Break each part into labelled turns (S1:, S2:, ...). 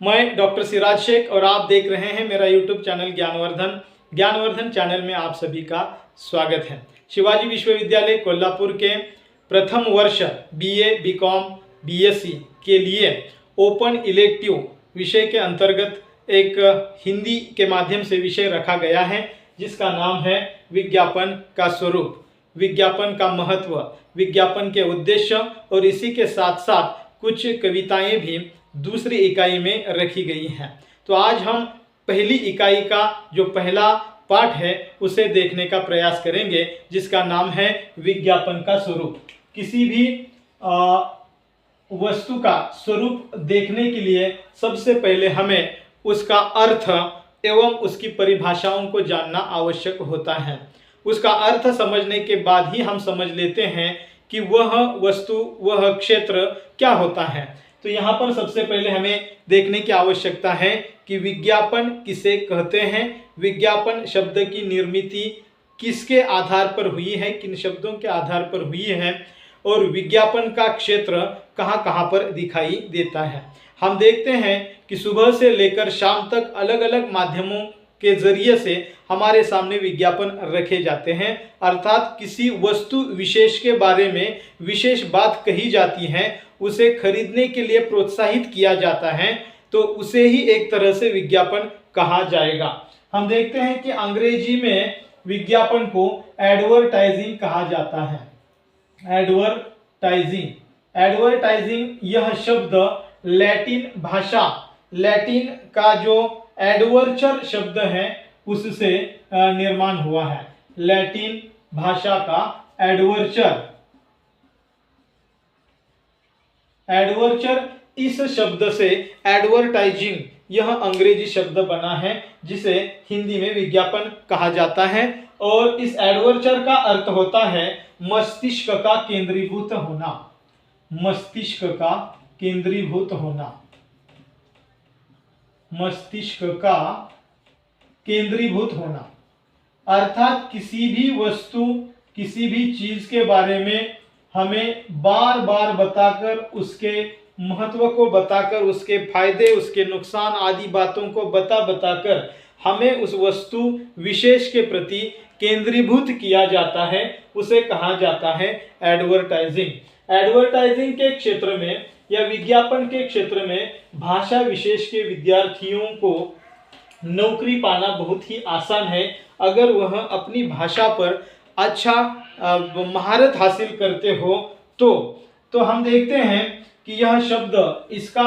S1: मैं डॉक्टर सिराज शेख और आप देख रहे हैं मेरा यूट्यूब चैनल ज्ञानवर्धन चैनल में आप सभी का स्वागत है। शिवाजी विश्वविद्यालय कोल्हापुर के प्रथम वर्ष बीए, बीकॉम, बीएससी के लिए ओपन इलेक्टिव विषय के अंतर्गत एक हिंदी के माध्यम से विषय रखा गया है जिसका नाम है विज्ञापन का स्वरूप, विज्ञापन का महत्व, विज्ञापन के उद्देश्य और इसी के साथ साथ कुछ कविताएं भी दूसरी इकाई में रखी गई हैं। तो आज हम पहली इकाई का जो पहला पाठ है उसे देखने का प्रयास करेंगे जिसका नाम है विज्ञापन का स्वरूप। किसी भी वस्तु का स्वरूप देखने के लिए सबसे पहले हमें उसका अर्थ एवं उसकी परिभाषाओं को जानना आवश्यक होता है। उसका अर्थ समझने के बाद ही हम समझ लेते हैं कि वह वस्तु, वह क्षेत्र क्या होता है। तो यहाँ पर सबसे पहले हमें देखने की आवश्यकता है कि विज्ञापन किसे कहते हैं, विज्ञापन शब्द की निर्मित किसके आधार पर हुई है, किन शब्दों के आधार पर हुई है और विज्ञापन का क्षेत्र कहाँ कहाँ पर दिखाई देता है। हम देखते हैं कि सुबह से लेकर शाम तक अलग अलग माध्यमों के जरिए से हमारे सामने विज्ञापन रखे जाते हैं, अर्थात किसी वस्तु विशेष के बारे में विशेष बात कही जाती है, उसे खरीदने के लिए प्रोत्साहित किया जाता है, तो उसे ही एक तरह से विज्ञापन कहा जाएगा। हम देखते हैं कि अंग्रेजी में विज्ञापन को एडवर्टाइजिंग कहा जाता है। एडवर्टाइजिंग यह शब्द लैटिन भाषा, लैटिन का जो एडवर्चर शब्द है उससे निर्माण हुआ है। लैटिन भाषा का एडवर्चर इस शब्द से एडवर्टाइजिंग यह अंग्रेजी शब्द बना है जिसे हिंदी में विज्ञापन कहा जाता है। और इस एडवर्चर का अर्थ होता है मस्तिष्क का केंद्रीभूत होना, मस्तिष्क का केंद्रीभूत होना, मस्तिष्क का केंद्रीभूत होना, अर्थात किसी भी वस्तु, किसी भी चीज के बारे में हमें बार बार बताकर, उसके महत्व को बताकर, उसके फायदे, उसके नुकसान आदि बातों को बताकर हमें उस वस्तु विशेष के प्रति केंद्रीभूत किया जाता है, उसे कहा जाता है एडवर्टाइजिंग। एडवर्टाइजिंग के क्षेत्र में या विज्ञापन के क्षेत्र में भाषा विशेष के विद्यार्थियों को नौकरी पाना बहुत ही आसान है अगर वह अपनी भाषा पर अच्छा महारत हासिल करते हो तो हम देखते हैं कि यह शब्द, इसका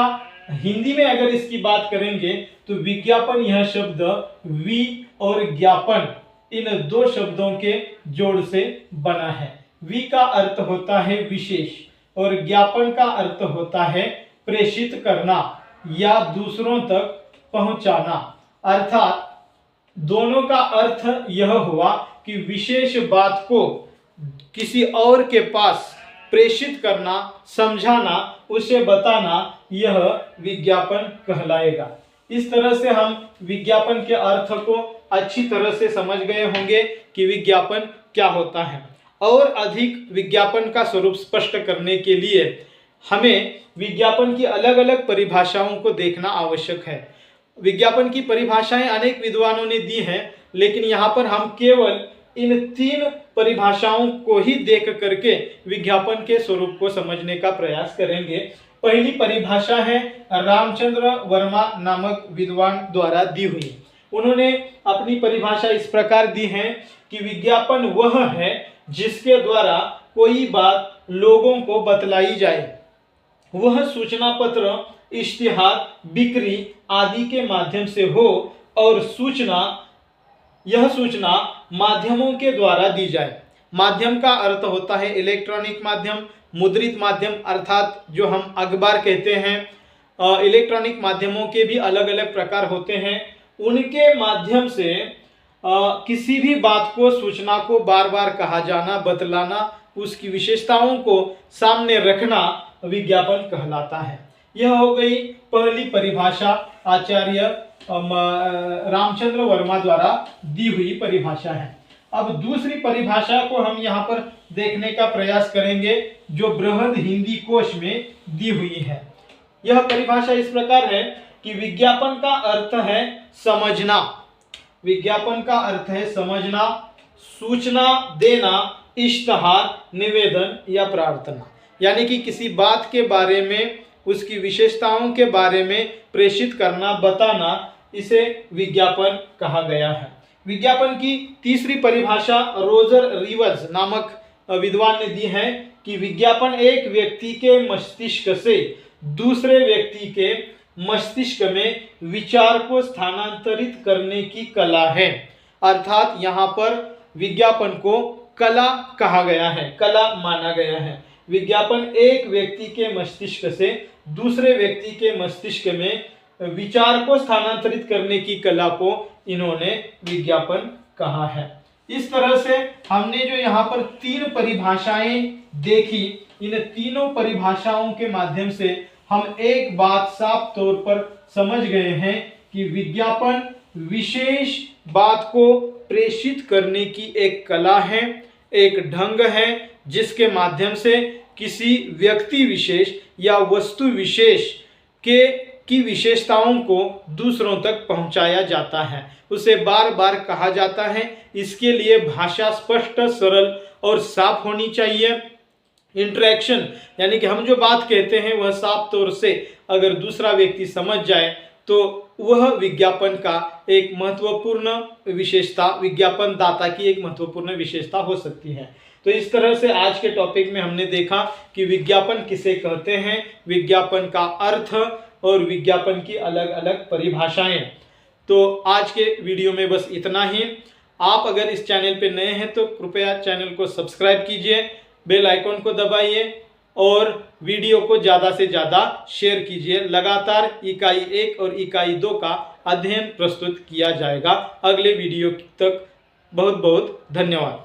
S1: हिंदी में अगर इसकी बात करेंगे तो विज्ञापन यह शब्द वि और ज्ञापन इन दो शब्दों के जोड़ से बना है। वि का अर्थ होता है विशेष और ज्ञापन का अर्थ होता है प्रेषित करना या दूसरों तक पहुंचाना, अर्थात दोनों का अर्थ यह हुआ कि विशेष बात को किसी और के पास प्रेषित करना, समझाना, उसे बताना, यह विज्ञापन कहलाएगा। इस तरह से हम विज्ञापन के अर्थ को अच्छी तरह से समझ गए होंगे कि विज्ञापन क्या होता है। और अधिक विज्ञापन का स्वरूप स्पष्ट करने के लिए हमें विज्ञापन की अलग अलग परिभाषाओं को देखना आवश्यक है। विज्ञापन की परिभाषाएं अनेक विद्वानों ने दी हैं, लेकिन यहाँ पर हम केवल इन 3 परिभाषाओं को ही देख करके विज्ञापन के स्वरूप को समझने का प्रयास करेंगे। पहली परिभाषा है रामचंद्र वर्मा नामक विद्वान द्वारा दी हुई। उन्होंने अपनी परिभाषा इस प्रकार दी है कि विज्ञापन वह है जिसके द्वारा कोई बात लोगों को बतलाई जाए, वह सूचना पत्र, इश्तिहार, बिक्री आदि के माध्यम से हो और यह सूचना माध्यमों के द्वारा दी जाए। माध्यम का अर्थ होता है इलेक्ट्रॉनिक माध्यम, मुद्रित माध्यम अर्थात जो हम अखबार कहते हैं। इलेक्ट्रॉनिक माध्यमों के भी अलग अलग प्रकार होते हैं। उनके माध्यम से किसी भी बात को, सूचना को बार बार कहा जाना, बतलाना, उसकी विशेषताओं को सामने रखना विज्ञापन कहलाता है। यह हो गई पहली परिभाषा, आचार्य रामचंद्र वर्मा द्वारा दी हुई परिभाषा है। अब दूसरी परिभाषा को हम यहाँ पर देखने का प्रयास करेंगे जो बृहद हिंदी कोश में दी हुई है। यह परिभाषा इस प्रकार है कि विज्ञापन का अर्थ है समझना। विज्ञापन का अर्थ है समझना, सूचना देना, इश्तहार, निवेदन या प्रार्थना। यानी कि किसी बात के बारे में, उसकी विशेषताओं के बारे में प्रेषित करना, बताना, इसे विज्ञापन कहा गया है। विज्ञापन की तीसरी परिभाषा रोजर रिवर्स नामक विद्वान ने दी है कि विज्ञापन एक व्यक्ति के मस्तिष्क से दूसरे व्यक्ति के मस्तिष्क में विचार को स्थानांतरित करने की कला है। अर्थात यहाँ पर विज्ञापन को कला कहा गया है, कला माना गया है। विज्ञापन एक व्यक्ति के मस्तिष्क से दूसरे व्यक्ति के मस्तिष्क में विचार को स्थानांतरित करने की कला को इन्होंने विज्ञापन कहा है। इस तरह से हमने जो यहाँ पर 3 परिभाषाएं देखी, इन तीनों परिभाषाओं के माध्यम से हम एक बात साफ तौर पर समझ गए हैं कि विज्ञापन विशेष बात को प्रेषित करने की एक कला है, एक ढंग है, जिसके माध्यम से किसी व्यक्ति विशेष या वस्तु विशेष की विशेषताओं को दूसरों तक पहुंचाया जाता है, उसे बार बार कहा जाता है। इसके लिए भाषा स्पष्ट, सरल और साफ होनी चाहिए। इंटरेक्शन यानी कि हम जो बात कहते हैं वह साफ तौर से अगर दूसरा व्यक्ति समझ जाए तो वह विज्ञापन का एक महत्वपूर्ण विशेषता, विज्ञापन दाता की एक महत्वपूर्ण विशेषता हो सकती है। तो इस तरह से आज के टॉपिक में हमने देखा कि विज्ञापन किसे कहते हैं, विज्ञापन का अर्थ और विज्ञापन की अलग अलग परिभाषाएं। तो आज के वीडियो में बस इतना ही। आप अगर इस चैनल पे नए हैं तो कृपया चैनल को सब्सक्राइब कीजिए, बेल आइकॉन को दबाइए और वीडियो को ज़्यादा से ज़्यादा शेयर कीजिए। लगातार इकाई 1 और इकाई 2 का अध्ययन प्रस्तुत किया जाएगा। अगले वीडियो तक बहुत बहुत धन्यवाद।